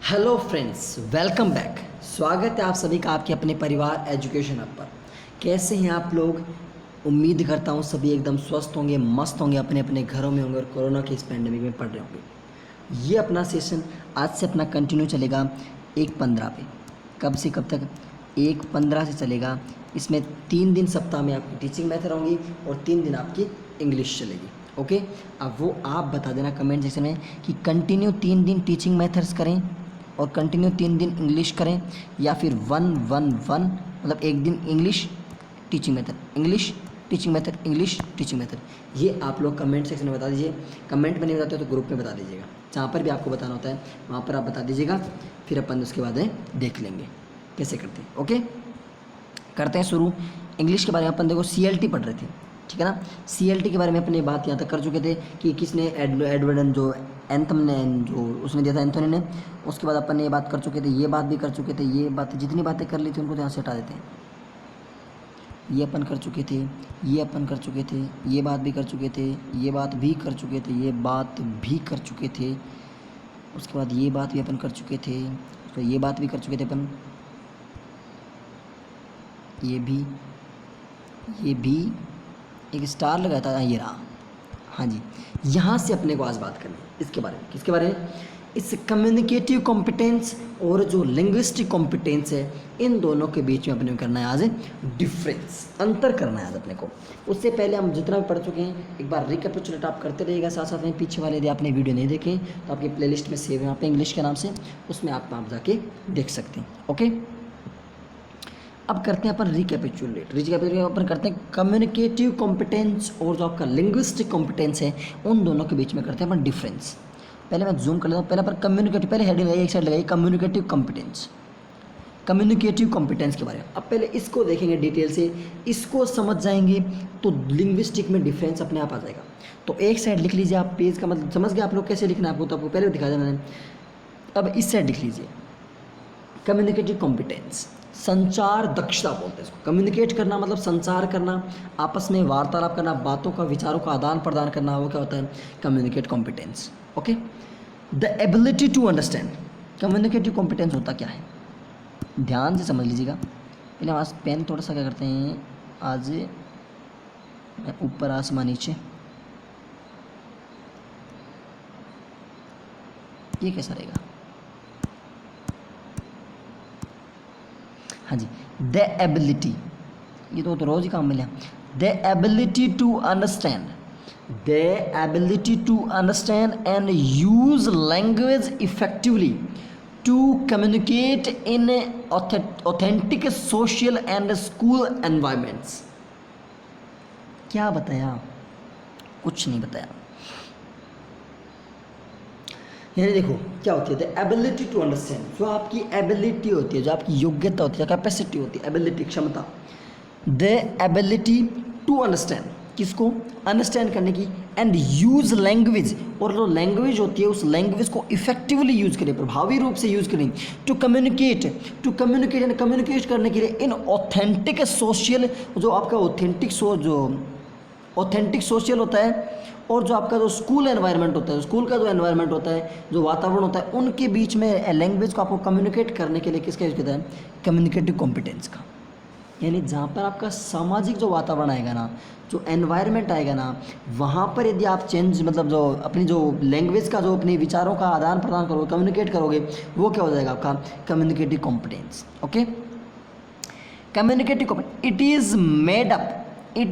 Hello friends, welcome back. स्वागत है आप सभी का आपके अपने परिवार एजुकेशन हब पर। कैसे हैं आप लोग? उम्मीद करता हूँ सभी एकदम स्वस्थ होंगे, मस्त होंगे, अपने अपने घरों में होंगे और कोरोना के इस पैंडेमिक में पढ़ रहे होंगे। ये अपना सेशन आज से अपना कंटिन्यू चलेगा 1/15 पे। कब से कब तक? 1/15 से चलेगा। इसमें 3 दिन सप्ताह में आपकी टीचिंग मेथड होंगी और 3 दिन आपकी इंग्लिश चलेगी। ओके, अब वो आप बता देना कमेंट सेक्शन में कि कंटिन्यू 3 दिन टीचिंग मेथड्स करें और कंटिन्यू 3 दिन इंग्लिश करें, या फिर 1-1-1 मतलब एक दिन English teaching method, English teaching method, English teaching method. ये आप लोग कमेंट सेक्शन में बता दीजिए। कमेंट में नहीं बताते हो तो ग्रुप में बता दीजिएगा, जहाँ पर भी आपको बताना होता है वहाँ पर आप बता दीजिएगा। फिर अपन उसके बाद देख लेंगे कैसे करते हैं। ओके, करते हैं शुरू। इंग्लिश के बारे में अपन देखो CLT पढ़ रहे थे, ठीक है ना। CLT के बारे में अपने बात यहाँ तक कर चुके थे कि किसने एडवर्डन जो एंथम ने जो उसने दिया था एंथोनी ने। उसके बाद अपन ने ये बात कर चुके थे, ये बात भी कर चुके थे, ये बात जितनी बातें कर ली थी उनको यहाँ से हटा देते हैं। ये अपन कर चुके थे, ये अपन कर चुके थे, ये बात भी कर चुके थे, ये बात भी कर चुके थे, ये बात भी कर चुके थे। उसके बाद ये बात भी अपन कर चुके थे, तो ये बात भी कर चुके थे अपन, ये भी एक स्टार लगाया था, ये रहा। हाँ जी, यहाँ से अपने को आज बात करनी है इसके बारे में। किसके बारे में? इस कम्युनिकेटिव कॉम्पिटेंस और जो लिंग्विस्टिक कॉम्पिटेंस है, इन दोनों के बीच में अपने को करना है आज डिफरेंस, अंतर करना है आज अपने को। उससे पहले हम जितना भी पढ़ चुके हैं एक बार रिकैपिचुलेट आप करते रहिएगा साथ साथ में। पीछे वाले यदि आपने वीडियो नहीं देखे तो आपकी प्लेलिस्ट में सेव है यहाँ पे इंग्लिश के नाम से, उसमें आप जाके देख सकते हैं। ओके, अब करते हैं अपन रिकैपिचुलेट अपन करते हैं कम्युनिकेटिव कॉम्पिटेंस और जो आपका लिंग्विस्टिक कॉम्पिटेंस है, उन दोनों के बीच में करते हैं अपन डिफरेंस। पहले मैं जूम कर लेता हूँ। पहले अपन कम्युनिकेटिव, पहले हेडिंग लगाइए, एक साइड लगाइए कम्युनिकेटिव कॉम्पिटेंस, कम्युनिकेटिव कॉम्पिटेंस के बारे में। अब पहले इसको देखेंगे डिटेल से, इसको समझ जाएंगे तो लिंग्विस्टिक में डिफरेंस अपने आप आ जाएगा। तो एक साइड लिख लीजिए आप, पेज का मतलब समझ गए आप लोग कैसे लिखना है आपको, तो आपको पहले दिखा देना है। अब इस साइड लिख लीजिए कम्युनिकेटिव कॉम्पिटेंस, संचार दक्षता बोलते हैं इसको। कम्युनिकेट करना मतलब संचार करना, आपस में वार्तालाप करना, बातों का विचारों का आदान प्रदान करना, वो क्या होता है? Communicate competence. Okay, the ability to understand, communicative competence होता क्या है, ध्यान से समझ लीजिएगा। पहले हम आज पेन थोड़ा सा क्या करते हैं, आज मैं ऊपर आसमान नीचे, ये कैसा रहेगा? हाँ जी, द एबिलिटी, ये तो रोज ही काम मिला। The ability to understand, the ability to understand and use language effectively to communicate in authentic social and school environments. क्या बताया? कुछ नहीं बताया। यानी देखो क्या होती है, द एबिलिटी टू अंडरस्टैंड, जो आपकी एबिलिटी होती है, जो आपकी योग्यता होती है, कैपेसिटी होती है, एबिलिटी क्षमता। द एबिलिटी टू अंडरस्टैंड, किसको? अंडरस्टैंड करने की। एंड यूज लैंग्वेज, और जो लैंग्वेज होती है उस लैंग्वेज को इफेक्टिवली यूज करें, प्रभावी रूप से यूज करें। टू कम्युनिकेट यानी कम्युनिकेट करने के लिए इन ऑथेंटिक सोशल, जो आपका ऑथेंटिक सोशल होता है, और जो आपका जो स्कूल एनवायरनमेंट होता है, स्कूल का जो एनवायरनमेंट होता है, जो वातावरण होता है, उनके बीच में लैंग्वेज को आपको कम्युनिकेट करने के लिए किसका यूज करता है? कम्युनिकेटिव कॉम्पिटेंस का। यानी जहाँ पर आपका सामाजिक जो वातावरण आएगा ना, जो एनवायरनमेंट आएगा ना, वहाँ पर यदि आप चेंज मतलब जो अपनी जो लैंग्वेज का जो अपने विचारों का आदान प्रदान करोगे, कम्युनिकेट करोगे, वो क्या हो जाएगा? आपका communicative competence. Okay, communicative competence, it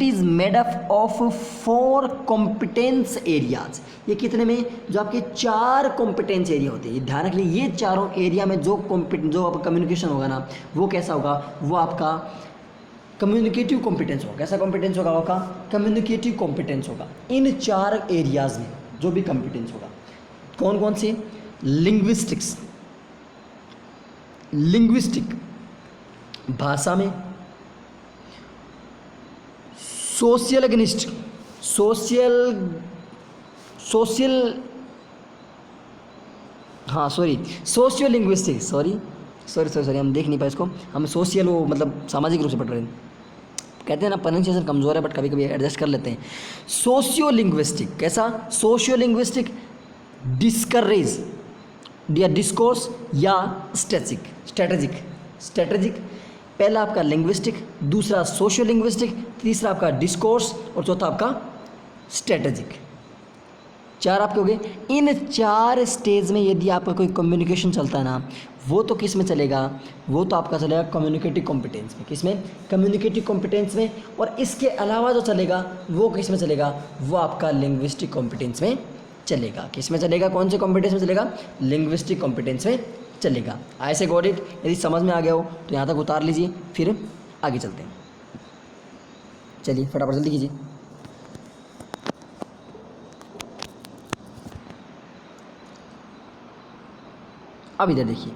is made up of 4 competence areas. ये कितने में? जो आपके 4 कॉम्पिटेंस एरिया होते हैं, ये ध्यान रख लीजिए। ये चारों एरिया में जो आपका कम्युनिकेशन होगा ना, वो कैसा होगा? वो आपका कम्युनिकेटिव कॉम्पिटेंस होगा। कैसा कॉम्पिटेंस होगा? आपका कम्युनिकेटिव कॉम्पिटेंस होगा। इन 4 एरियाज में जो भी कॉम्पिटेंस होगा, कौन कौन से? लिंग्विस्टिक भाषा में, सोशियो लिंग्विस्टिक, सॉरी हम देख नहीं पाए इसको, हम सोशल वो मतलब सामाजिक रूप से पढ़ रहे हैं। कहते हैं ना प्रोनाउंसिएशन कमज़ोर है, बट कभी कभी एडजस्ट कर लेते हैं। सोशियो लिंग्विस्टिक, कैसा? सोशियो लिंग्विस्टिक डिस्करेज या डिस्कोर्स या स्ट्रेटेजिक। पहला आपका लिंग्विस्टिक, दूसरा सोशियो लिंग्विस्टिक, तीसरा आपका डिस्कोर्स और चौथा आपका स्ट्रेटेजिक। 4 आपके हो गए। इन 4 स्टेज में यदि आपका कोई कम्युनिकेशन चलता है ना, वो तो किस में चलेगा, वो तो आपका चलेगा कम्युनिकेटिव कॉम्पिटेंस में। किस में? कम्युनिकेटिव कॉम्पिटेंस में। और इसके अलावा जो चलेगा वो किस में चलेगा, वो आपका लिंग्विस्टिक कॉम्पिटेंस में चलेगा। किस में चलेगा, कौन से कॉम्पिटेंस में चलेगा? लिंग्विस्टिक कॉम्पिटेंस में चलेगा। ऐसे गॉट इट। यदि समझ में आ गया हो तो यहाँ तक उतार लीजिए, फिर आगे चलते हैं। चलिए फटाफट जल्दी कीजिए। अब इधर देखिए,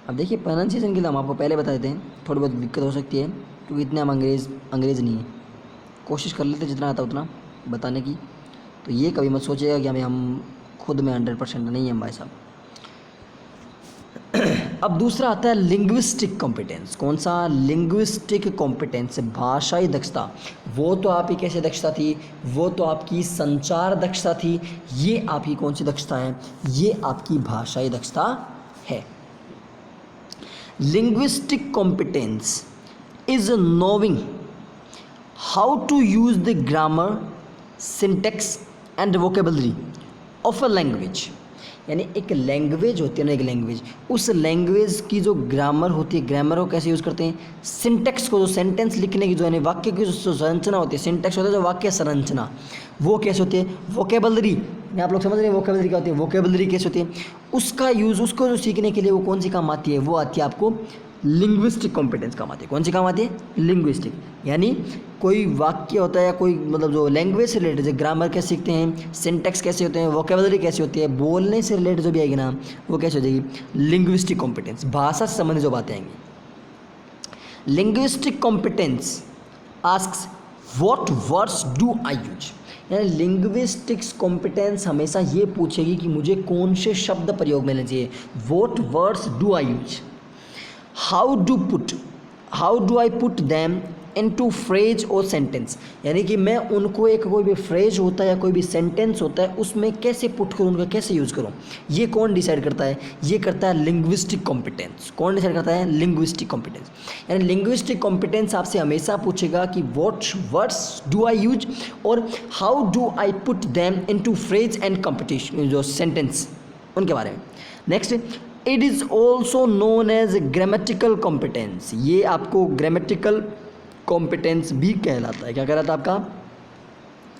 अब देखिए प्रोनाउंसिएशन के लिए हम आपको पहले बता देते हैं, थोड़ी बहुत दिक्कत हो सकती है क्योंकि इतने हम अंग्रेज़ नहीं है। कोशिश कर लेते जितना आता उतना बताने की। तो ये कभी मत सोचिएगा कि हम खुद में 100% नहीं हैं भाई साहब। अब दूसरा आता है लिंग्विस्टिक कॉम्पिटेंस। कौन सा? लिंग्विस्टिक कॉम्पिटेंस, भाषाई दक्षता। वो तो आपकी कैसे दक्षता थी, वो तो आपकी संचार दक्षता थी। ये आपकी कौन सी दक्षता है? ये आपकी भाषाई दक्षता है। Linguistic competence is knowing how to use the grammar, syntax and vocabulary of a language. यानी एक लैंग्वेज होती है ना, एक लैंग्वेज, उस लैंग्वेज की जो ग्रामर होती है, ग्रामर को कैसे यूज़ करते हैं, सिंटेक्स को, जो सेंटेंस लिखने की जो है वाक्य की जो संरचना होती है, सिंटेक्स होता है जो वाक्य संरचना, वो कैसे होती है, वोकेबलरी, आप लोग समझ रहे हैं वोकेबलरी क्या होती है, वोकेबलरी कैसे होती है, उसका यूज़, उसको जो सीखने के लिए वो कौन सी काम आती है, वो आती है आपको लिंग्विस्टिक कॉम्पिटेंस काम आती है। कौन सी काम आती है? लिंग्विस्टिक। यानी कोई वाक्य होता है या कोई मतलब जो लैंग्वेज से रिलेटेड, जैसे ग्रामर कैसे सीखते हैं, सिंटेक्स कैसे होते हैं, वोकेबलरी कैसे होती है, बोलने से रिलेटेड जो भी आएगी ना, वो कैसे हो जाएगी? लिंग्विस्टिक कॉम्पिटेंस, भाषा से संबंधित जो बातें आएंगी। Linguistic competence asks what words do I use. यानी लिंग्विस्टिक्स कॉम्पिटेंस हमेशा ये पूछेगी कि मुझे कौन से शब्द प्रयोग में लेने चाहिए, what words do I use, how do I put them into phrase और सेंटेंस। यानी कि मैं उनको एक कोई भी फ्रेज होता है या कोई भी सेंटेंस होता है उसमें कैसे पुट करूँ, उनका कैसे यूज़ करूँ, ये कौन डिसाइड करता है? ये करता है लिंग्विस्टिक कॉम्पिटेंस। कौन डिसाइड करता है? Linguistic competence. यानी लिंग्विस्टिक कॉम्पिटेंस आपसे हमेशा पूछेगा कि what words do I use और how do I put them into phrase and competition, जो सेंटेंस, उनके बारे में। Next, it is also known as grammatical competence. ये आपको ग्रामेटिकल कॉम्पिटेंस भी कहलाता है। क्या कहलाता है आपका?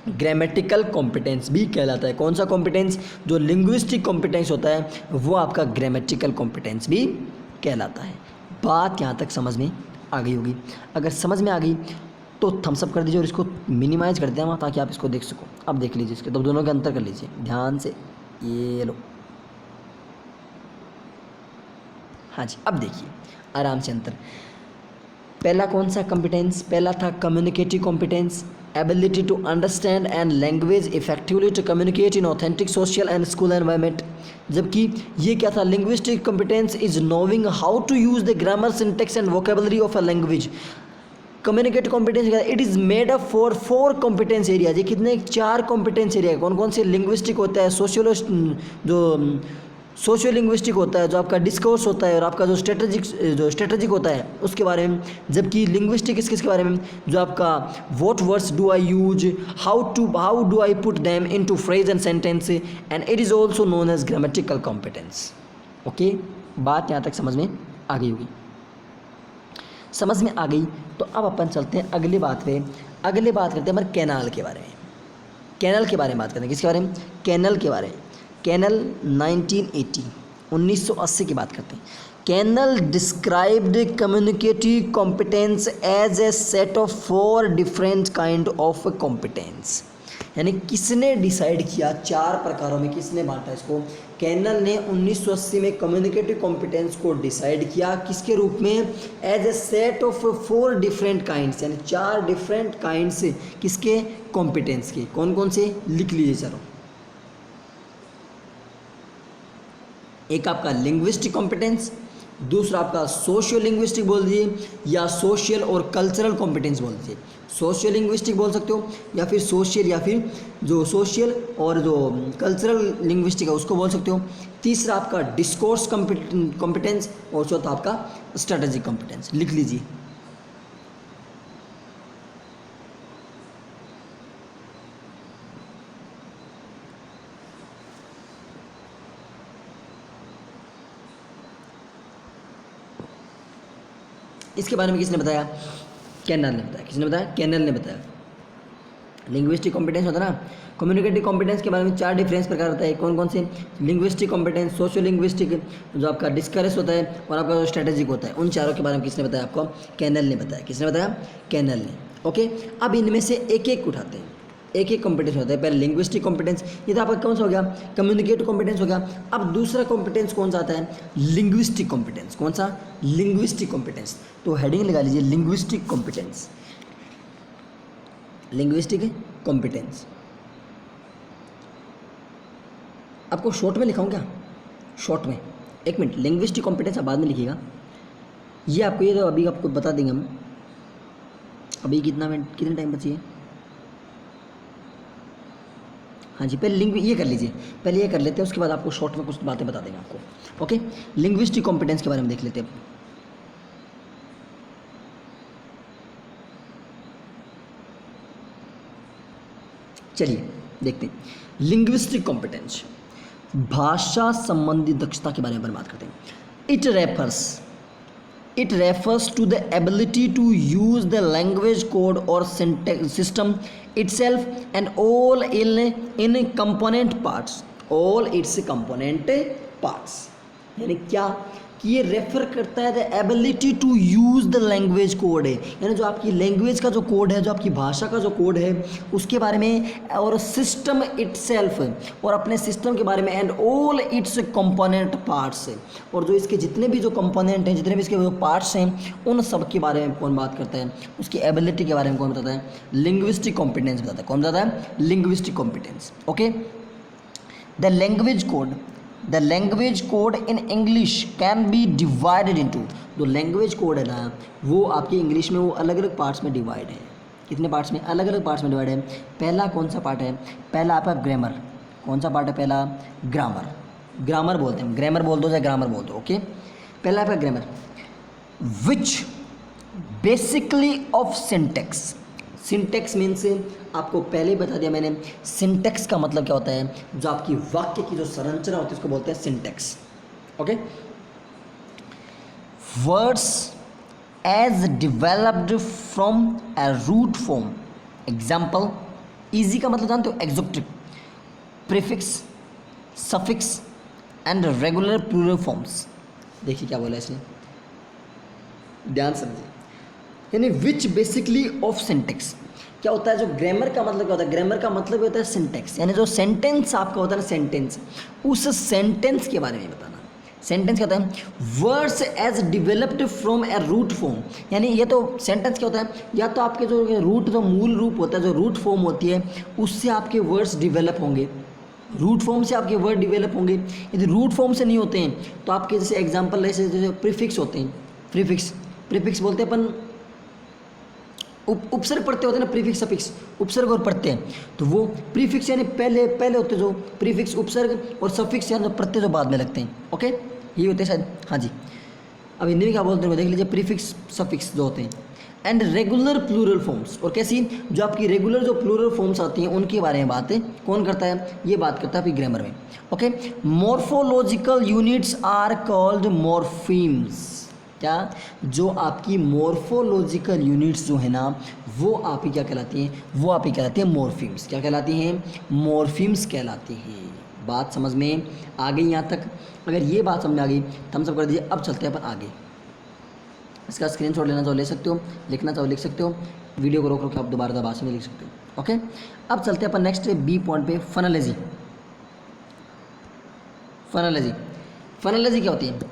ग्रामेटिकल कॉम्पिटेंस भी कहलाता है। कौन सा कॉम्पिटेंस? जो लिंग्विस्टिक कॉम्पिटेंस होता है वो आपका ग्रामेटिकल कॉम्पिटेंस भी कहलाता है। बात यहाँ तक समझ में आ गई होगी। अगर समझ में आ गई तो थम्स अप कर दीजिए और इसको मिनिमाइज़ कर देना ताकि आप इसको देख सको। अब देख लीजिए इसके, तो दोनों का अंतर कर लीजिए ध्यान से। ये लो, हाँ जी, अब देखिए आराम से अंतर। पहला कौन सा कॉम्पिटेंस? पहला था communicative competence, ability to understand and language effectively to communicate in authentic social and school environment. जबकि ये क्या था? Linguistic competence is knowing how to use the grammar, syntax and vocabulary of a language. Communicative competence it is made up for 4 competence area. ये कितने? 4 competence area. कौन कौन से? Linguistic होता है, जो सोशियो लिंग्विस्टिक होता है, जो आपका डिस्कोर्स होता है, और आपका जो स्ट्रेटेजिक होता है उसके बारे में। जबकि लिंग्विस्टिक किसके बारे में? जो आपका what words do I use, how do I put them into phrase and sentence, and it is also known as grammatical competence. Okay, बात यहाँ तक समझ में आ गई होगी। समझ में आ गई तो अब अपन चलते हैं अगली बात पे। अगले बात करते हैं हमारे कैनाल के बारे में। कैनाल के बारे में बात करते हैं। किसके बारे में? कैनल के बारे में। कैनल 1980 की बात करते हैं। Canale described communicative competence as a set of 4 different kind of competence. यानी किसने डिसाइड किया? 4 प्रकारों में किसने बांटा इसको? कैनल ने 1980 में कम्युनिकेटिव कॉम्पिटेंस को डिसाइड किया। किसके रूप में? As a set of 4 different kinds, यानी 4 डिफरेंट काइंड्स किसके? कॉम्पिटेंस के। कौन कौन से? लिख लीजिए चलो। एक आपका लिंग्विस्टिक कॉम्पिटेंस, दूसरा आपका सोशियो लिंग्विस्टिक बोल दीजिए या सोशल और कल्चरल कॉम्पिटेंस बोल दीजिए। सोशियो लिंग्विस्टिक बोल सकते हो या फिर सोशल, या फिर जो सोशल और जो कल्चरल लिंग्विस्टिक है उसको बोल सकते हो। तीसरा आपका डिस्कोर्स कॉम्पिटेंस और चौथा आपका स्ट्रेटेजिक कॉम्पिटेंस। लिख लीजिए। इसके बारे में किसने बताया? कैनल ने बताया। किसने बताया? कैनल ने बताया। लिंग्विस्टिक कॉम्पिटेंस होता है ना, कम्युनिकेटिव कॉम्पिटेंस के बारे में 4 डिफरेंस प्रकार होता है। कौन कौन से? लिंग्विस्टिक कॉम्पिटेंस, सोशियो लिंग्विस्टिक जो आपका डिस्कर्स होता है, और आपका जो स्ट्रेटेजिक होता है। उन चारों के बारे में किसने बताया आपको? कैनल ने बताया। किसने बताया? कैनल ने। ओके, अब इनमें से एक एक उठाते हैं, एक एक कॉम्पिटेंस होता है। पहले लिंग्विस्टिक कॉम्पिटेंस, ये तो आपका कौन सा हो गया? कम्युनिकेटिव कॉम्पिटेंस हो गया। अब दूसरा कॉम्पिटेंस कौन सा आता है? Linguistic competence. कौन सा? Linguistic competence. तो हेडिंग लगा लीजिए, लिंग्विस्टिक कॉम्पिटेंस। Linguistic competence. आपको शॉर्ट में लिखाऊं क्या? शॉर्ट में, एक मिनट। लिंग्विस्टिक कॉम्पिटेंस आप बाद में लिखिएगा, ये आपको, ये तो अभी आपको बता देंगे हम। अभी कितने टाइम बची है? हाँ जी, पहले लिंग ये कर लीजिए, पहले ये कर लेते हैं, उसके बाद आपको शॉर्ट में कुछ बातें बता देंगे आपको। ओके, लिंग्विस्टिक कॉम्पिटेंस के बारे में देख लेते हैं। चलिए देखते हैं। लिंग्विस्टिक कॉम्पिटेंस, भाषा संबंधी दक्षता के बारे में बात करते हैं। It refers to the ability to use the language code or syntax system itself and all in component parts, all its component parts। यानी क्या कि ये रेफर करता है the ability to use the language code है, यानी जो आपकी लैंग्वेज का जो कोड है, जो आपकी भाषा का जो कोड है उसके बारे में, और सिस्टम इटसेल्फ, और अपने सिस्टम के बारे में, and all it's component parts, और जो इसके जितने भी जो कंपोनेंट हैं, जितने भी इसके जो पार्ट्स हैं, उन सब के बारे में कौन बात करता है? उसकी एबिलिटी के बारे में कौन बताता है? लिंग्विस्टिक कॉम्पिटेंस बताता है। कौन बताता है? Linguistic competence. Okay, the language code in English can be divided into, जो लैंग्वेज कोड है ना, वो आपकी इंग्लिश में वो अलग अलग पार्ट्स में डिवाइड है। कितने पार्ट्स में? अलग अलग पार्ट्स में डिवाइड है। पहला कौन सा पार्ट है? पहला आपका ग्रामर। कौन सा पार्ट है पहला? ग्रामर। ग्रामर बोलते हैं, ग्रामर बोल दो या ग्रामर बोल दो। ओके, पहला आपका grammar, which basically of syntax. Syntax means, आपको पहले ही बता दिया मैंने, सिंटेक्स का मतलब क्या होता है? जो आपकी वाक्य की जो संरचना होती है उसको बोलते हैं syntax. Okay, words as developed from a root form. Example, easy का मतलब जानते हो? Exotic, prefix, suffix and regular plural forms. देखिए क्या बोला इसने, ध्यान समझिए। यानी विच बेसिकली ऑफ सिंटेक्स क्या होता है? जो ग्रामर का मतलब क्या होता है? ग्रामर का मतलब होता है सिंटेक्स, यानी जो सेंटेंस आपका होता है ना, सेंटेंस, उस सेंटेंस के बारे में बताना। सेंटेंस क्या होता है? Words as developed from a root form, यानी ये तो सेंटेंस क्या होता है? या तो आपके जो रूट, जो मूल रूप होता है, जो रूट फॉर्म होती है, उससे आपके वर्ड्स डिवेलप होंगे। रूट फॉर्म से आपके वर्ड डिवेलप होंगे। यदि रूट फॉर्म से नहीं होते हैं तो आपके जैसे एग्जाम्पल जैसे प्रीफिक्स होते हैं, प्रीफिक्स बोलते हैं अपन, उपसर्ग पढ़ते होते हैं ना, प्रीफिक्स सफिक्स, उपसर्ग और प्रत्यय। तो वो प्रीफिक्स यानी पहले होते जो प्रीफिक्स, उपसर्ग, और सफिक्स यानी प्रत्यय जो बाद में लगते हैं। ओके, ये होते हैं शायद। हाँ जी, अब हिंदी में क्या बोलते हैं देख लीजिए, प्रीफिक्स सफिक्स जो होते हैं। एंड रेगुलर प्लूरल फॉर्म्स, और कैसी? जो आपकी रेगुलर जो प्लूरल फॉर्म्स आती हैं उनके बारे में बात कौन करता है? ये बात करता है आपकी ग्रामर में। Okay, morphological units are called morphemes. क्या? जो आपकी मॉर्फोलॉजिकल यूनिट्स जो है ना, वो आपकी क्या कहलाती हैं? वो आपकी कहलाती हैं मॉर्फीम्स। क्या कहलाती हैं? मॉर्फीम्स कहलाती हैं। बात समझ में आ गई यहाँ तक? अगर ये बात समझ में आ गई थम्स अप कर दीजिए। अब चलते हैं अपन आगे। इसका स्क्रीनशॉट लेना चाहो ले सकते हो, लिखना चाहो लिख सकते हो, वीडियो को रोक के आप दोबारा भाषा में लिख सकते हो। ओके, अब चलते हैं अपन नेक्स्ट बी पॉइंट पे, फनोलॉजी। फनोलॉजी क्या होती है?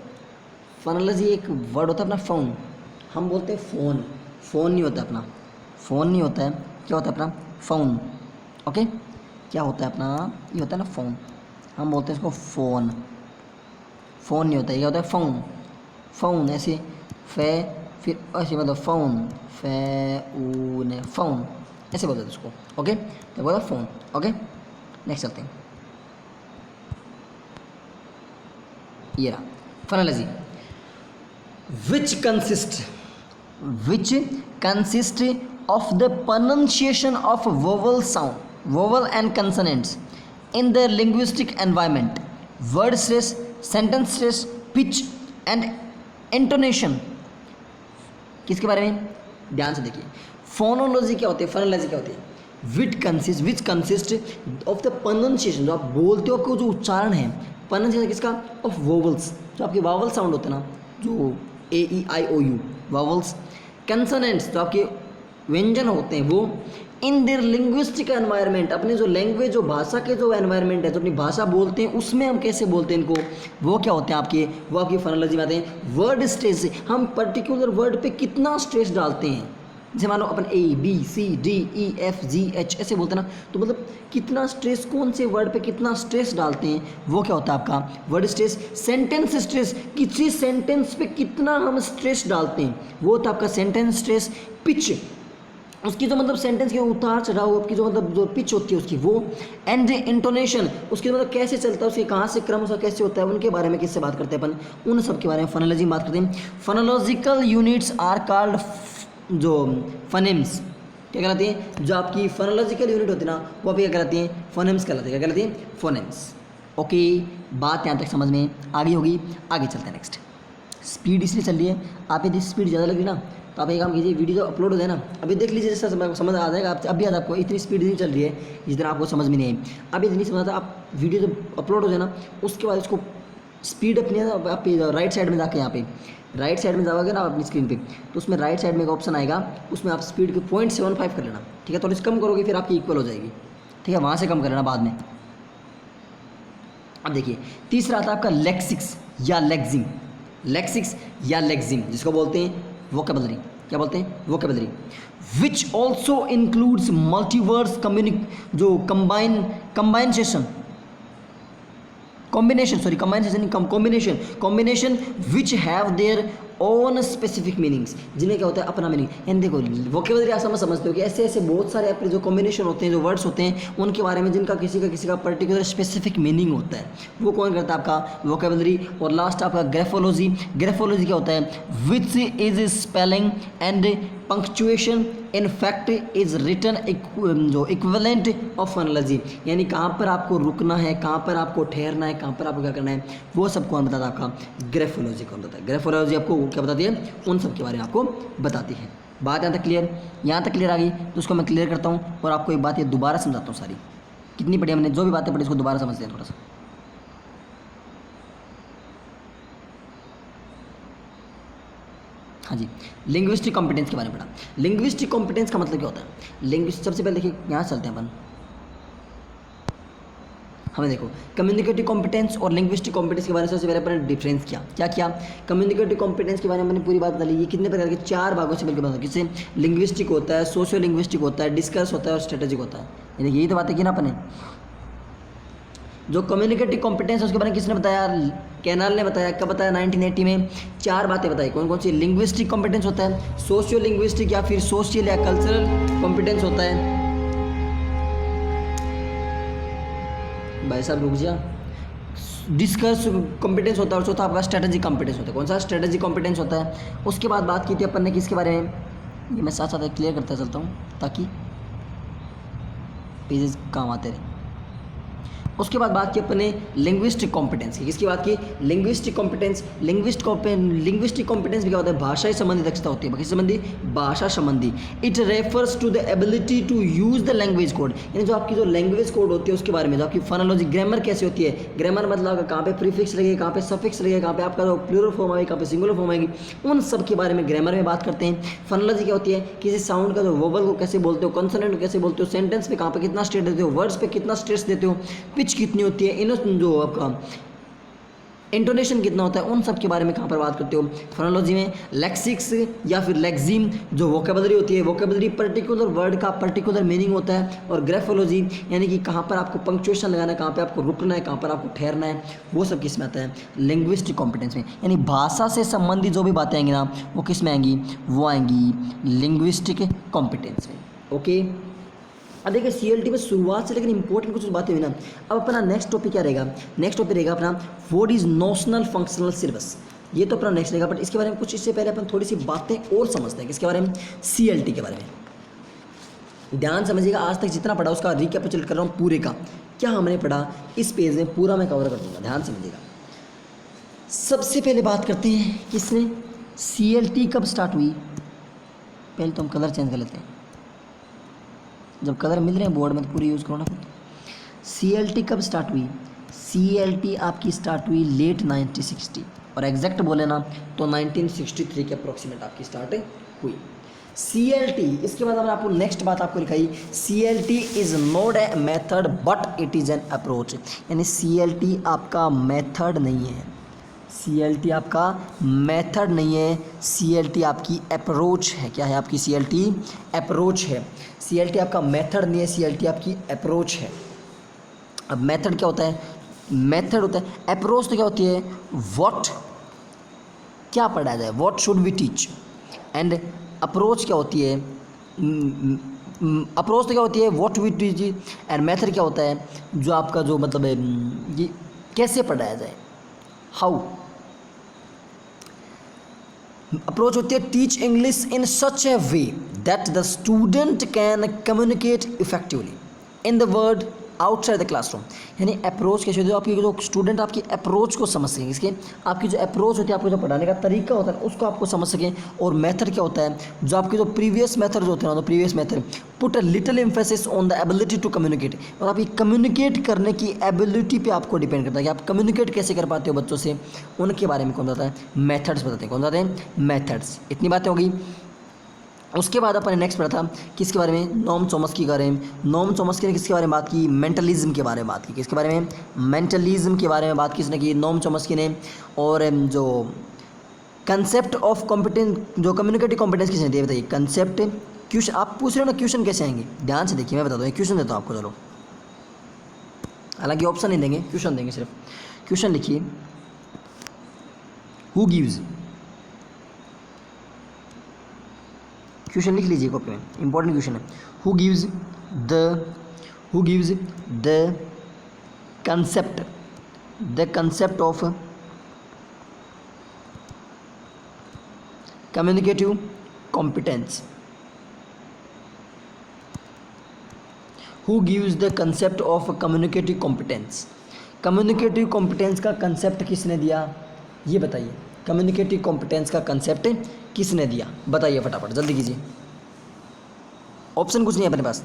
फनोलॉजी एक वर्ड होता है अपना फोन, हम बोलते हैं फ़ोन, फ़ोन नहीं होता अपना, फ़ोन नहीं होता है। क्या होता है अपना? फ़ोन। ओके, क्या होता है अपना? ये होता है ना फ़ोन, हम बोलते हैं इसको फ़ोन। फ़ोन नहीं होता है, ये होता है फ़ोन। फ़ोन ऐसे, फे फिर ऐसे मतलब फ़ोन, फ़े फ़ोन ऐसे बोलते थे उसको। ओके, तो बोला फ़ोन। ओके, नेक्स्ट चलते हैं। ये रहा phonology, which consist of the pronunciation of vowel sound, vowel and consonants in their linguistic environment, word stress, sentence stress, pitch and intonation। किसके बारे में ध्यान से देखिए। फोनोलॉजी क्या होती है, फोनोलॉजी क्या होती है? Which consist of the pronunciation, जो आप बोलते हो आपको जो उच्चारण है, प्रोनाउंसिएशन किसका? ऑफ वोवल्स, जो आपके वावल साउंड होते हैं ना, जो AEIOU वावल्स, कंसोनेंट्स जो आपके व्यंजन होते हैं वो, इन देयर लिंग्विस्टिक एनवायरनमेंट, अपने जो लैंग्वेज जो भाषा के जो एनवायरनमेंट है, जो अपनी भाषा बोलते हैं उसमें हम कैसे बोलते हैं इनको, वो क्या होते हैं आपके, वो आपकी फोनोलॉजी में आते हैं। वर्ड स्ट्रेस, हम पर्टिकुलर वर्ड पे कितना स्ट्रेस डालते हैं, जैसे मान लो अपन ABCDEFGH ऐसे बोलते हैं ना, तो मतलब कितना स्ट्रेस, कौन से वर्ड पे कितना स्ट्रेस डालते हैं, वो क्या होता है आपका वर्ड स्ट्रेस। सेंटेंस स्ट्रेस, किसी सेंटेंस पे कितना हम स्ट्रेस डालते हैं, वो होता है आपका सेंटेंस स्ट्रेस। पिच, उसकी जो मतलब सेंटेंस के उतार चढ़ाव, आपकी जो मतलब जो पिच होती है उसकी वो। एंड इंटोनेशन, उसकी मतलब कैसे चलता है, उसके कहाँ से क्रम उसका कैसे होता है, उनके बारे में किससे बात करते हैं अपन, उन सब के बारे में फोनोलॉजी में बात करते हैं। फोनोलॉजिकल यूनिट्स आर कॉल्ड, जो फनेम्स क्या कहलाती हैं, जो आपकी फोनोलॉजिकल यूनिट होती है ना, वो आपकी क्या कहलाती हैं, फोनेम्स कहलाती है। क्या कहलाती हैं? फोनेम्स। ओके, बात यहाँ तक समझ में आ गई होगी। आगे चलते हैं नेक्स्ट। स्पीड इसलिए चल रही है, आप यदि स्पीड ज़्यादा लग रही ना, तो आप एक काम कीजिए, वीडियो जो अपलोड हो जाए ना, अभी देख लीजिए, जैसा समझ आ जाएगा। आप अभी आपको इतनी स्पीड नहीं चल रही है जितना आपको समझ में नहीं आई, अभी नहीं समझ आता। आप वीडियो जब अपलोड हो जाए ना, उसके बाद इसको स्पीड अपनी आप राइट साइड में जाके, यहाँ पे राइट साइड में जाओगे ना अपनी स्क्रीन पे, तो उसमें राइट साइड में एक ऑप्शन आएगा, उसमें आप स्पीड को 0.75 कर लेना, ठीक है। थोड़ी सी कम करोगे फिर आपकी इक्वल हो जाएगी, ठीक है, वहाँ से कम कर लेना बाद में। अब देखिए तीसरा आता है आपका लेक्सिक्स या लेक्सिंग, लेक्सिक्स या लेक्सिंग जिसको बोलते हैं वोकेबलरी। क्या बोलते हैं? Vocabulary. Which also includes multiwords जो combination which have their own specific meanings, जिन्हें क्या होता है अपना मीनिंग। यानी देखो वोकेबलरी आप समझते हो कि ऐसे ऐसे बहुत सारे आपके जो कॉम्बिनेशन होते हैं, जो वर्ड्स होते हैं, उनके बारे में जिनका किसी का पर्टिकुलर स्पेसिफिक मीनिंग होता है, वो कौन करता है? आपका वोकेबलरी। और लास्ट आपका ग्राफोलॉजी। ग्राफोलॉजी क्या होता है? Which is spelling and punctuation in fact is written जो इक्विवेलेंट ऑफ फोनोलॉजी, यानी कहाँ पर आपको रुकना है, कहाँ पर आपको ठहरना है, कहाँ पर आपको क्या करना है, वो सब कौन बताता है? आपका ग्राफोलॉजी कौन बताता है? ग्राफोलॉजी आपको क्या बताती है? उन सब के बारे में आपको बताती है। बात यहाँ तक क्लियर? यहाँ तक क्लियर आ गई तो उसको मैं क्लियर करता हूँ और आपको एक बात ये दोबारा समझाता हूँ। सारी कितनी पढ़ी हमने, जो भी बातें पढ़ी इसको दोबारा समझते हैं थोड़ा सा। हाँ जी, लिंग्विस्टिक कॉम्पिटेंस के बारे में पढ़ा। लिंग्विस्टिक कॉम्पिटेंस का मतलब क्या होता है? लिंग्विस्ट, सबसे पहले देखिए यहाँ चलते हैं अपन, हमें देखो कम्युनिकेटिव कॉम्पिटेंस और लिंग्विस्टिक कॉम्पिटेंस के बारे में सबसे पहले अपन ने डिफरेंस किया। क्या किया? कम्युनिकेटिव कॉम्पिटेंस के बारे में मैंने पूरी बात बता ली। ये कितने प्रकार के, 4 भागों से मिलकर बता, किससे? लिंग्विस्टिक होता है, सोशियो लिंग्विस्टिक होता है, डिस्कस होता है और स्ट्रेटेजिक होता है। यानी यही तो बातें की ना अपन ने। जो कम्युनिकेटिव कॉम्पिटेंस उसके बारे में किसने बताया? कैनाल ने बताया। कब बताया? 1980 में। 4 बातें बताई। कौन कौन सी? लिंग्विस्टिक कॉम्पिटेंस होता है, सोशियो लिंग्विस्टिक या फिर सोशल या कल्चरल कॉम्पिटेंस होता है। भाई साहब रुक जा। डिस्कस कॉम्पिटेंस होता है और चौथा आपका स्ट्रेटेजिक कॉम्पिटेंस होता है। कौन सा? स्ट्रेटेजिक कॉम्पिटेंस होता है। उसके बाद बात की थी अपन ने किसके बारे में, ये मैं साथ साथ क्लियर करता चलता हूँ ताकि पेजेस काम आते रहे। उसके बाद बात की अपन ने लिंग्विस्टिक कॉम्पिटेंस की। किसकी बात की? Linguistic competence. लिंग्विस्टिक कॉम्पिटेंस भी क्या होता है? भाषा संबंधी दक्षता होती है। किस संबंधी? भाषा संबंधी। It refers to the ability to use the language code, यानी जो आपकी जो लैंग्वेज कोड होती है उसके बारे में। जो आपकी फोनोलॉजी, ग्रामर कैसे होती है, ग्रामर मतलब कहाँ पे प्रीफिक्स लगेगा, कहाँ पे सफिक्स लगेगा, कहाँ पे आपका जो प्लूरल फॉर्म आएगी, कहाँ पे सिंगुलर फॉर्म आएगी, उन सब के बारे में ग्रामर में बात करते हैं। फोनोलॉजी क्या होती है? किसी साउंड का जो वोवल को कैसे बोलते हो, कॉन्सोनेंट को कैसे बोलते हो, सेंटेंस पे कहाँ पे कितना स्ट्रेस देते हो, वर्ड्स पे कितना स्ट्रेस देते हो, पिच कितनी होती है, इन जो आपका इंटोनेशन कितना होता है, उन सब के बारे में कहाँ पर बात करते हो, फोनोलॉजी में। लेक्सिक्स या फिर लेक्सिम जो वोकेबलरी होती है, वोकेबलरी पर्टिकुलर वर्ड का पर्टिकुलर मीनिंग होता है। और ग्राफोलॉजी यानी कि कहाँ पर आपको पंक्चुएशन लगाना है, कहाँ पर आपको रुकना है, कहाँ पर आपको ठहरना है, वो सब किस में आता है, लिंग्विस्टिक कॉम्पिटेंस में। यानी भाषा से संबंधित जो भी बातें आएंगी ना, वो किस में आएंगी, वो आएंगी लिंग्विस्टिक कॉम्पिटेंस में। ओके, अब देखिए सीएलटी में शुरुआत से लेकिन इंपॉर्टेंट कुछ बातें हुई ना। अब अपना नेक्स्ट टॉपिक क्या रहेगा, नेक्स्ट टॉपिक रहेगा अपना what is notional functional syllabus. ये तो अपना नेक्स्ट रहेगा, बट इसके बारे में कुछ इससे पहले अपन थोड़ी सी बातें और समझते हैं। किसके बारे में, सीएलटी के बारे में। ध्यान समझिएगा, आज तक जितना पढ़ा उसका रिकैपिचुलेट कर रहा हूँ पूरे का, क्या हमने पढ़ा इस पेज में पूरा मैं कवर कर दूंगा। ध्यान समझिएगा, सबसे पहले बात करते हैं किसने, सीएलटी कब स्टार्ट हुई। पहले तो हम कलर चेंज कर लेते हैं, जब कलर मिल रहे हैं बोर्ड में तो पूरी यूज़ करो ना। सीएलटी कब स्टार्ट हुई, सीएलटी आपकी स्टार्ट हुई लेट 1960, और एग्जैक्ट बोले ना तो 1963 के अप्रोक्सीमेट आपकी स्टार्ट हुई सीएलटी। इसके बाद आपको नेक्स्ट बात आपको लिखाई, CLT is not a method but it is an approach. यानी सीएलटी आपका मेथड नहीं है, सीएलटी आपका मेथड नहीं है, सीएलटी आपकी अप्रोच है। क्या है आपकी सीएलटी, अप्रोच है। सीएलटी आपका मेथड नहीं है, सीएलटी आपकी अप्रोच है। अब मेथड क्या होता है, मेथड होता है, अप्रोच तो क्या होती है, व्हाट क्या पढ़ाया जाए, what should we teach, and approach क्या होती है, अप्रोच तो क्या होती है what we teach, and method क्या होता है जो आपका जो मतलब है ये कैसे पढ़ाया जाए, हाउ। अप्रोच होती है teach English in such A way that the student can communicate effectively in the word outside the classroom. यानी अप्रोच कैसे होती है, आपकी जो स्टूडेंट आपकी अप्रोच को समझ सकें, इसके आपकी जो अप्रोच होती है, आपको जो पढ़ाने का तरीका होता है उसको आपको समझ सकें। और मेथड क्या होता है, जो आपके जो प्रीवियस मेथड होते हैं ना, तो previous method put a little emphasis on the ability to communicate. और आपकी कम्युनिकेट करने की एबिलिटी पे आपको डिपेंड करता है कि आप कम्युनिकेट कैसे कर पाते हो बच्चों से, उनके बारे में कौन बताता है, मेथड्स बताते हैं। कौन बताते हैं, मेथड्स। इतनी बातें होगी। उसके बाद अपन ने नेक्स्ट पढ़ा था किसके बारे में, नोम चॉम्स्की के बारे में। नोम चॉम्स्की ने किसके बारे में बात की, मेंटलिज्म के बारे में बात की। किसके बारे में, मेंटलिज्म के बारे में बात किसने की, नोम चॉम्स्की ने। और जो कंसेप्ट ऑफ कॉम्पिटेंस, जो कम्युनिकेटिव कॉम्पिटेंस किसने दिया, बताइए कंसेप्ट। क्वेश्चन आप पूछ रहे हो ना, क्वेश्चन कैसे आएंगे, ध्यान से देखिए, मैं बता दूँ, क्वेश्चन देता हूँ आपको। चलो, हालांकि ऑप्शन नहीं देंगे, क्वेश्चन देंगे सिर्फ। क्वेश्चन लिखिए, हु गिव्स, क्वेश्चन लिख लीजिए कॉपी में, इंपॉर्टेंट क्वेश्चन है। Who gives the concept of communicative competence. Who gives the concept of communicative competence. Communicative competence का कंसेप्ट किसने दिया, ये बताइए। कम्युनिकेटिव कॉम्पिटेंस का कंसेप्ट किसने दिया, बताइए फटाफट, जल्दी कीजिए। ऑप्शन कुछ नहीं है अपने पास।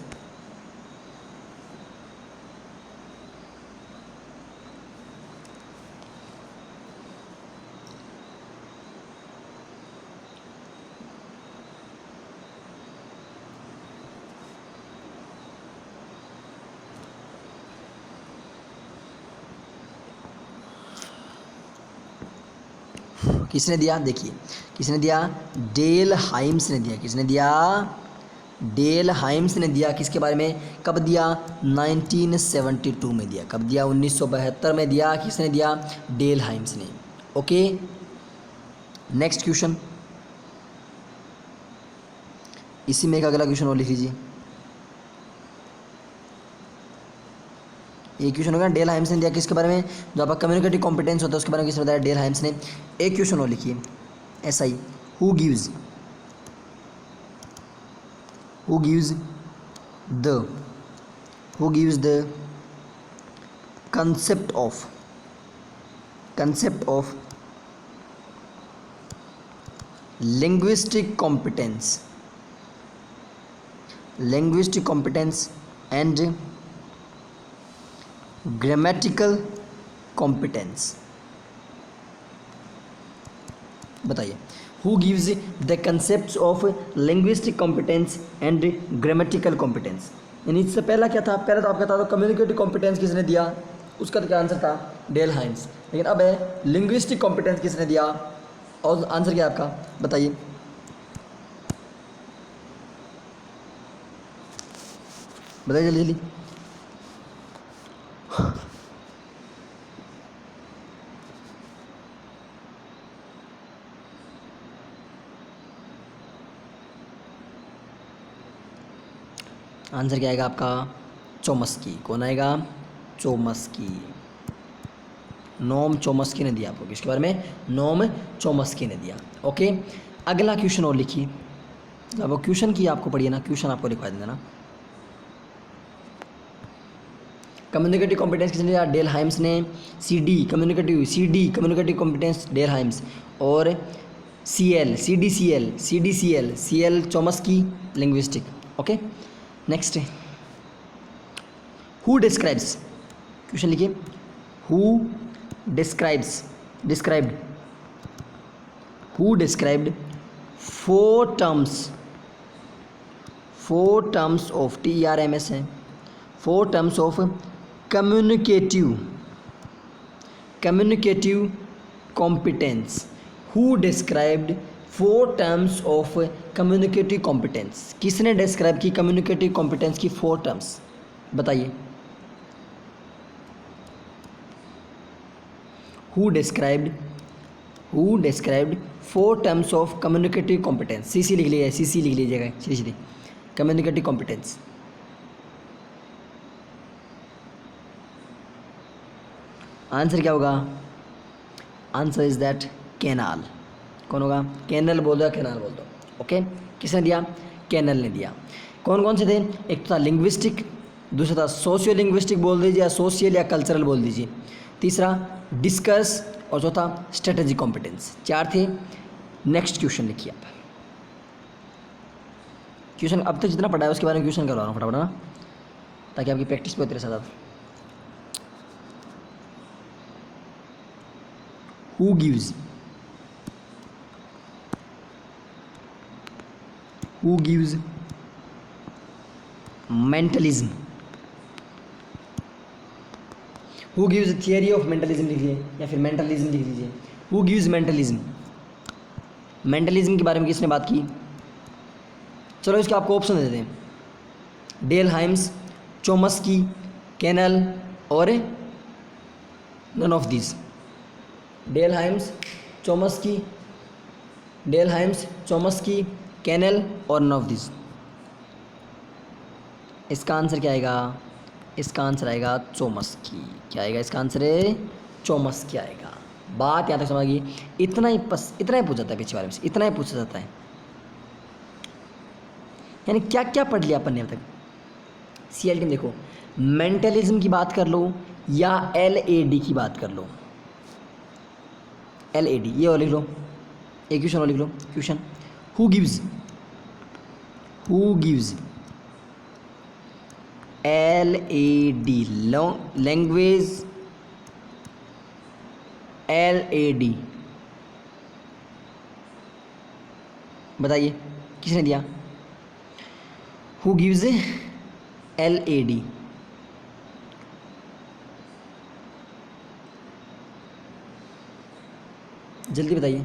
किसने दिया, देखिए किसने दिया, डेल हाइम्स ने दिया। किसने दिया, डेल हाइम्स ने दिया। किसके बारे में, कब दिया, 1972 में दिया। कब दिया, 1972 में दिया। किसने दिया, डेल हाइम्स ने। ओके, नेक्स्ट क्वेश्चन, इसी में एक अगला क्वेश्चन और लिख लीजिए। एक क्वेश्चन होगा डेल हाइम्स ने दिया किसके बारे में, जो आपका कम्युनिकेटिव कॉम्पिटेंस होता है उसके बारे में किसने बताया, डेल हाइम्स ने। एक क्वेश्चन और लिखिए ऐसा ही, who gives the concept of linguistic competence and grammatical competence. बताइए, who gives the concept of linguistic competence and grammatical competence. यानी इससे पहला क्या था, पहला तो आपका था तो कम्युनिकेटिव कॉम्पिटेंस किसने दिया, उसका क्या आंसर था, डेल हाइम्स। लेकिन अब है लिंग्विस्टिक कॉम्पिटेंस किसने दिया, और आंसर क्या है आपका बताइए। बताइए जल्दी जल्दी। आंसर क्या आएगा आपका, चोमस्की। कौन आएगा, चोमस्की। नोम चोमस्की ने दिया आपको, किसके बारे में, नोम चोमस्की ने दिया। ओके, अगला क्वेश्चन और लिखिए। अब वो क्वेश्चन की आपको पढ़िए ना, क्वेश्चन आपको लिखवा देना ना। कम्युनिकेटिव कॉम्पिटेंस किसने दिया, डेल हाइम्स ने। See communicative competence Dell Hymes, और see L Chomsky linguistic. Okay, next who describes, question लिखिए। Who described four terms of TRMS है, four terms of communicative competence. Who described four terms of communicative competence, किसने describe की communicative competence की four terms, बताइए। Who described four terms of communicative competence, CC लिख लीजिएगा, CC लिख लीजिएगा, सीधी communicative competence. Answer क्या होगा, आंसर इज दैट कैनाल। कौन होगा, कैनल बोल दो, कैनाल बोल दो। ओके, किसने दिया, कैनल ने दिया। कौन कौन से थे, एक तो था लिंग्विस्टिक, दूसरा था सोशियो लिंग्विस्टिक बोल दीजिए, या सोशल या कल्चरल बोल दीजिए, तीसरा डिस्कस, और चौथा स्ट्रेटेजिक कॉम्पिटेंस। चार थे। नेक्स्ट क्वेश्चन लिखिए आप। क्वेश्चन अब तक जितना पढ़ा है उसके बारे में क्वेश्चन करवा रहा हूँ फटाफट ना, ताकि आपकी प्रैक्टिस पे होती रहे साथ। Who gives mentalism? Who gives the theory of mentalism लिखिए, या फिर mentalism लिख लीजिए। Who gives mentalism? mentalism के बारे में किसने बात की, चलो इसके आपको ऑप्शन दे देते हैं, डेल हाइम्स, चोमस्की, कैनल, और none of this. Dell Hymes, Chomsky, Canale, और नन ऑफ दिस। इसका आंसर क्या आएगा, इसका आंसर आएगा चोमस्की। क्या आएगा इसका आंसर है, चोमस्की आएगा। बात यहाँ तक समझ गई, इतना ही पूछा जाता है पिछले बारे में से, इतना ही पूछा जाता है। यानी क्या क्या पढ़ लिया अपन ने अब तक। CLT में देखो, मेंटलिज्म की बात कर लो या LAD की बात कर लो। LAD ये और लिख लो, एक क्वेश्चन और लिख लो। Question, who gives LAD language, LAD बताइए किसने दिया, हु गिव्स LAD। जल्दी बताइए।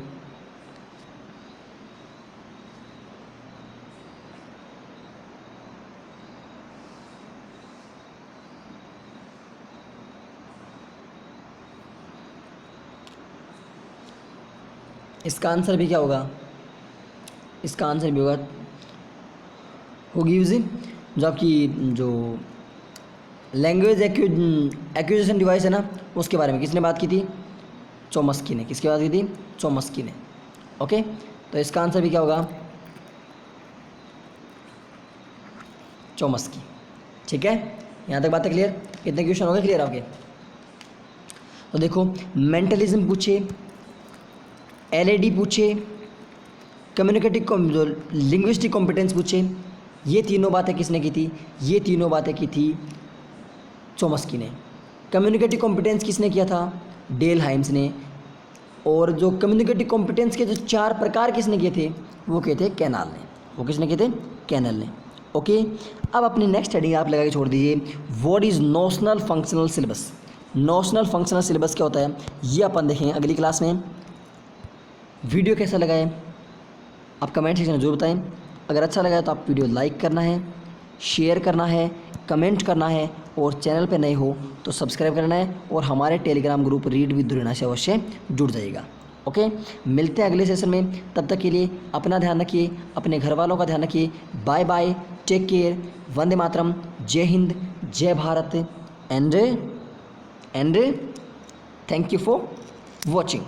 इसका आंसर भी क्या होगा, इसका आंसर भी होगा हु गिव्स, जो आपकी जो लैंग्वेज एक्विजिशन डिवाइस है ना, उसके बारे में किसने बात की थी, चोमस्की ने। किसकी बात की थी, चोमस्की ने। ओके, तो इसका आंसर भी क्या होगा, चोमस्की। ठीक है, यहाँ तक बातें क्लियर, कितने क्वेश्चन हो गए क्लियर आपके। तो देखो, मेंटलिज्म पूछे, LAD पूछे, कम्युनिकेटिव जो लिंग्विस्टिक कॉम्पिटेंस पूछे, ये तीनों बातें किसने की थी, ये तीनों बातें की थी चोमस्की ने। कम्युनिकेटिव कॉम्पिटेंस किसने किया था, डेल हाइम्स ने। और जो कम्युनिकेटिव कॉम्पिटेंस के जो 4 प्रकार किसने किए थे, वो किए थे कैनाल ने। वो किसने किए थे, कैनल ने। ओके, अब अपनी नेक्स्ट हेडिंग आप लगा के छोड़ दीजिए, what is notional functional syllabus. Notional functional syllabus क्या होता है ये अपन देखेंगे अगली क्लास में। वीडियो कैसा लगा है आप कमेंट सेक्शन में जरूर बताएं। अगर अच्छा लगा है तो आप वीडियो लाइक करना है, शेयर करना है, कमेंट करना है और चैनल पे नए हो तो सब्सक्राइब करना है और हमारे टेलीग्राम ग्रुप रीड विद दुरिना से अवश्य जुड़ जाइएगा। ओके, मिलते हैं अगले सेशन में। तब तक के लिए अपना ध्यान रखिए, अपने घर वालों का ध्यान रखिए। Bye bye, take care, Vande Mataram, जय हिंद, जय Bharat and thank you for watching.